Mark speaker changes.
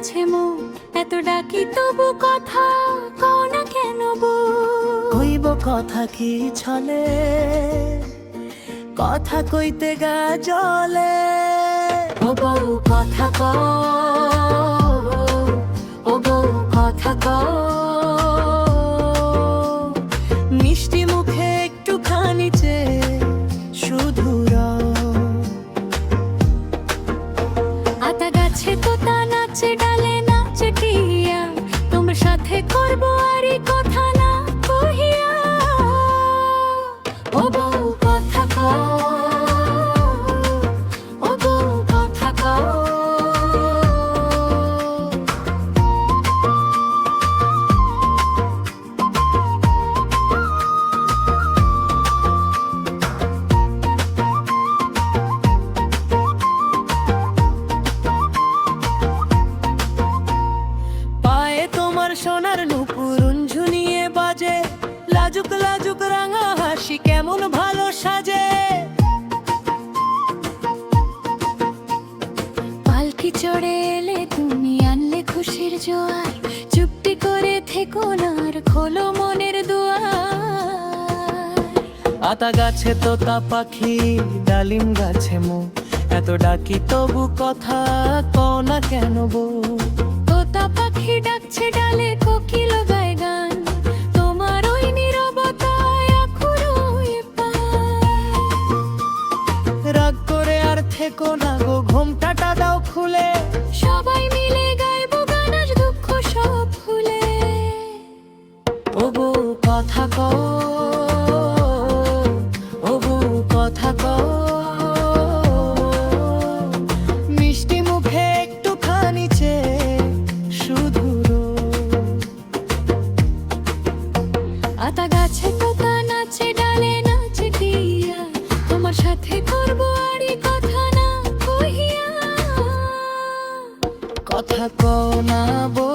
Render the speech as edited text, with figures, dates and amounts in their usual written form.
Speaker 1: গাছে মুখ, এত ডাকি তবু কথা কও না কেন বউ?
Speaker 2: কইব কথা কি ছলে, কথা কইতে গা জলে।
Speaker 1: ও বউ কথা কও, ও বউ কথা কও।
Speaker 2: মিষ্টি মুখে একটুখানি চেয়ে শুধু
Speaker 1: আতা গাছে তোতা নাচে, ডালে নাচে টিয়া, তোমার সাথে করবো আরই কথা না কহিয়া। ও বউ কথা কও, ও বউ কথা কও।
Speaker 2: সোনার নুপুর ঝুনিয়ে বাজে, লাজুক লাজুক রাঙা হাসি কেমন ভালো সাজে।
Speaker 1: পালকি চড়ে এলে তুমি, আনলে খুশির জোয়ার, চুপটি করে থেকো না আর খোলো মনের দুয়ার।
Speaker 2: আতা গাছে তোতা পাখি, ডালিম গাছে মুখ, এত ডাকি তবু কথা কও না কেন বউ?
Speaker 1: তোতা পাখি ডাকছে ডালে, কোকিল গায় গান, তোমার ওই নীরবতায় আকুরোয় পায়।
Speaker 2: রাগ করে আর থেকো না গো, ঘোমটাটা দাও খুলে,
Speaker 1: সবাই মিলে গাইবো গান আজ দুঃখ সব ভুলে।
Speaker 2: ও বউ কথা কও, ও বউ কথা কও। মিষ্টি মুখে একটুখানি চেয়ে শুধু
Speaker 1: আতা গাছে তোতা নাচে, ডালে নাচে টিয়া, তোমার সাথে করবো আরই কথা না কহিয়া।
Speaker 2: কথা কও না বউ।